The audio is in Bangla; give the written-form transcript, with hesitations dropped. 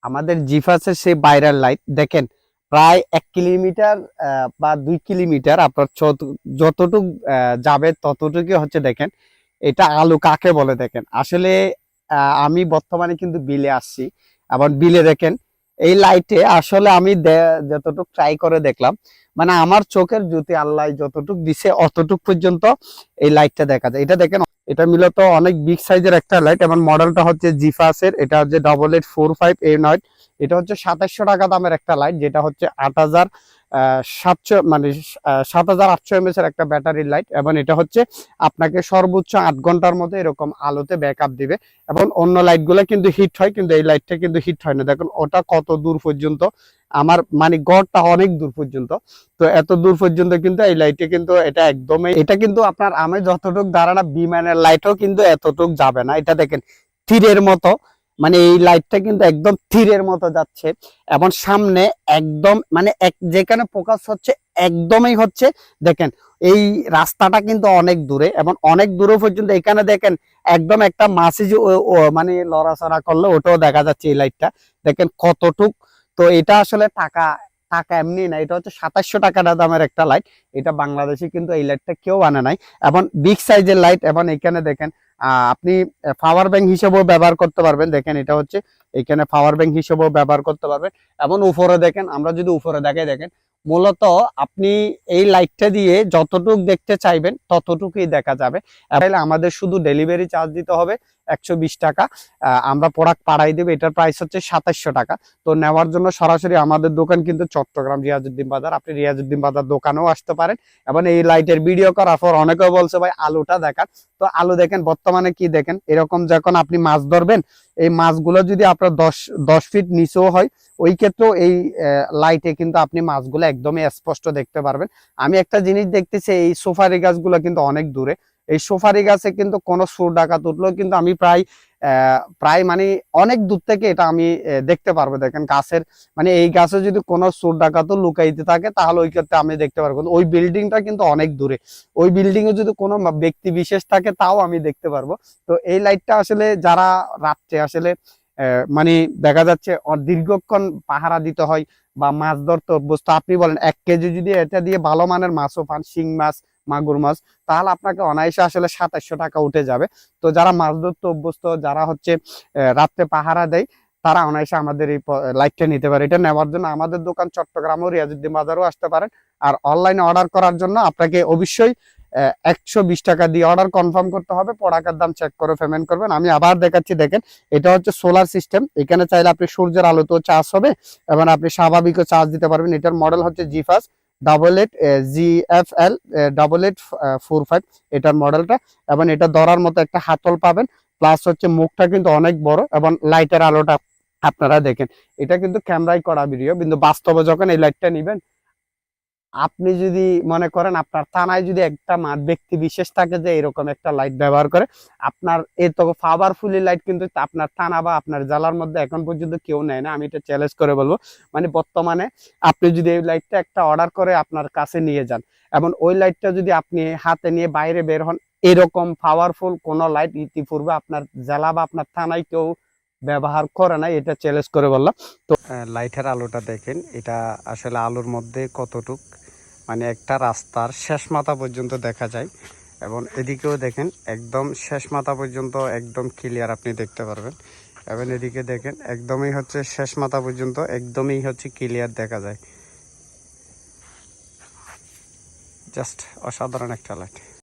আমাদের জিফাসের সেই বাইরের লাইট দেখেন, প্রায় 1 কিলোমিটার বা 2 কিলোমিটার আপনার যতটুক যাবে ততটুকু হচ্ছে। দেখেন এটা আলো কাকে বলে দেখেন। আসলে আমি বর্তমানে কিন্তু বিলে আসছি, আবার বিলে দেখেন এই লাইটে আসলে আমি যতটুক ট্রাই করে দেখলাম, মানে আমার চোখের জ্যোতি আল্লাহ যতটুক দিছে অতটুক পর্যন্ত এই লাইটটা দেখা যায়। এটা দেখেন, এটা মূলত অনেক বিগ সাইজের একটা লাইট এবং মডেলটা হচ্ছে জিফাসের। এটা হচ্ছে 8845A9। এটা হচ্ছে 2700 টাকা দামের একটা লাইট, যেটা হচ্ছে 8700 মানে 7800 mAh এর একটা ব্যাটারি লাইট। এবং এটা হচ্ছে আপনাকে সর্বোচ্চ 8 ঘন্টার মতো এরকম আলোতে ব্যাকআপ দিবে। এবং অন্য লাইট গুলো কিন্তু হিট হয়, কিন্তু এই লাইটটা কিন্তু হিট হয় না। দেখুন ওটা কত দূর পর্যন্ত, আমার মানে গড়টা অনেক দূর পর্যন্ত। তো এত দূর পর্যন্ত কিন্তু এই লাইটে কিন্তু এটা একদমই, এটা কিন্তু আপনার আমি যতটুক ধারণা বিমানের লাইটও কিন্তু এতটুক যাবে না। এটা দেখেন তীরের মতো, মানে এই লাইটটা কিন্তু একদম তীরের মতো যাচ্ছে। এবং সামনে একদম মানে যেখানে ফোকাস হচ্ছে একদমই হচ্ছে। দেখেন এই রাস্তাটা কিন্তু অনেক দূরে এবং অনেক দূরে পর্যন্ত। এখানে দেখেন একদম একটা মাসি মানে লড়াচড়া করলে ওটাও দেখা যাচ্ছে এই লাইটটা। দেখেন কতটুক। তো এটা আসলে টাকা টাকা এমনি না, এটা হচ্ছে 2700 টাকা দামের একটা লাইট। এটা বাংলাদেশে কিন্তু এই লাইটটা কেউ আনে নাই। এবং বিগ সাইজের লাইট। এবং এখানে দেখেন আপনি পাওয়ার ব্যাংক হিসেবেও ব্যবহার করতে পারবেন। দেখেন এটা হচ্ছে এখানে পাওয়ার ব্যাংক হিসেবেও ব্যবহার করতে পারবেন। এবং উপরে দেখেন, আমরা যদি উপরে দেখাই, দেখেন মূলত আপনি এই লাইটটা দিয়ে যতটুক দেখতে চাইবেন ততটুকুই দেখা যাবে। তাহলে আমাদের শুধু ডেলিভারি চার্জ দিতে হবে 120 টাকা। আমরা প্রোডাক্ট পাঠাই দেবো। এটার প্রাইস হচ্ছে 2700 টাকা। তো নেওয়ার জন্য সরাসরি আমাদের দোকান কিন্তু চট্টগ্রাম রিয়াজউদ্দিন বাজার, আপনি রিয়াজউদ্দিন বাজার দোকানেও আসতে পারেন। এবং এই লাইটের ভিডিও করার পর অনেকেও বলছে ভাই আলোটা দেখান। তো আলো দেখেন বর্তমানে কি দেখেন, এরকম যখন আপনি মাছ ধরবেন, এই মাছগুলো যদি আপনার 10 ফিট নিচেও হয়, ওই ক্ষেত্রেও এই লাইটে কিন্তু আপনি মাছগুলো একদমই স্পষ্ট দেখতে পারবেন। আমি একটা জিনিস দেখতেছি, এই সোফারি গাছগুলো কিন্তু অনেক দূরে। এই সোফারি গাছে কিন্তু কোনো সুর ডাকাত উঠলেও কিন্তু আমি প্রায় মানে অনেক দূর থেকে এটা আমি দেখতে পারবো। দেখেন গাছের মানে এই গাছে যদি কোনো চোর ডাকাতও লুকাইতে থাকে তাহলে ওই ক্ষেত্রে আমি দেখতে পারবো। ওই বিল্ডিংটা কিন্তু অনেক দূরে, ওই বিল্ডিং এ যদি কোনো ব্যক্তি বিশেষ থাকে তাও আমি দেখতে পারবো। তো এই লাইটটা আসলে যারা রাত্রে আসলে মানে দেখা যাচ্ছে দীর্ঘক্ষণ পাহারা দিতে হয় বা মাছ ধরতে অভ্যস্ত, আপনি বলেন 1 কেজি যদি এটা দিয়ে ভালো মানের মাছও পান, শিং মাছ, মাগুর মাছ, তাহলে আপনাকে অনায়াসে আসলে 2700 টাকা উঠে যাবে। তো যারা মাছ ধরতে অভ্যস্ত, যারা হচ্ছে রাত্রে পাহারা দেয়, তারা অনায়াসে আমাদের এই লাইটটা নিতে পারে। এটা নেওয়ার জন্য আমাদের দোকান চট্টগ্রাম ও রিয়াজউদ্দিন বাজারও আসতে পারেন। আর অনলাইনে অর্ডার করার জন্য আপনাকে অবশ্যই 120 টাকা দিয়ে অর্ডার কনফার্ম করতে হবে। প্রোডাক্টের দাম চেক করে পেমেন্ট করবেন। আমি আবার দেখাচ্ছি, দেখেন এটা হচ্ছে সোলার সিস্টেম। এখানে চাইলে আপনি সূর্যের আলোতেও চার্জ হবে এবং আপনি স্বাভাবিকও চার্জ দিতে পারবেন। এটার মডেল হচ্ছে জিফাস 88GFL 8845 এটার মডেলটা। এবং এটা ধরার মতো একটা হাতল পাবেন, প্লাস হচ্ছে মুখটা কিন্তু অনেক বড় এবং লাইটের আলোটা আপনারা দেখেন। এটা কিন্তু ক্যামেরায় করা ভিডিও, কিন্তু বাস্তবে যখন এই লাইটটা নিবেন, আপনি যদি মনে করেন আপনার থানায় যদি একটা ব্যক্তি বিশেষ থাকে যে এরকম একটা লাইট ব্যবহার করে, আপনার এত পাওয়ারফুলি লাইট কিন্তু আপনার থানা বা আপনার জেলার মধ্যে এখন পর্যন্ত কেউ নেয় না। আমি এটা চ্যালেঞ্জ করে বলবো। মানে বর্তমানে আপনি যদি এই লাইটটা একটা অর্ডার করে আপনার কাছে নিয়ে যান এবং ওই লাইটটা যদি আপনি হাতে নিয়ে বাইরে বের হন, এরকম পাওয়ারফুল কোন লাইট ইতিপূর্বে আপনার জেলা বা আপনার থানায় কেউ ব্যবহার করে না। এটা চ্যালেঞ্জ করে বললাম। তো লাইটের আলোটা দেখেন, এটা আসলে আলোর মধ্যে কতটুক, মানে একটা রাস্তার শেষ মাথা পর্যন্ত দেখা যায়। এবং এদিকেও দেখেন একদম শেষ মাথা পর্যন্ত একদম ক্লিয়ার আপনি দেখতে পারবেন। এবং এদিকে দেখেন একদমই হচ্ছে শেষ মাথা পর্যন্ত একদমই হচ্ছে ক্লিয়ার দেখা যায়। জাস্ট অসাধারণ একটা লাইট।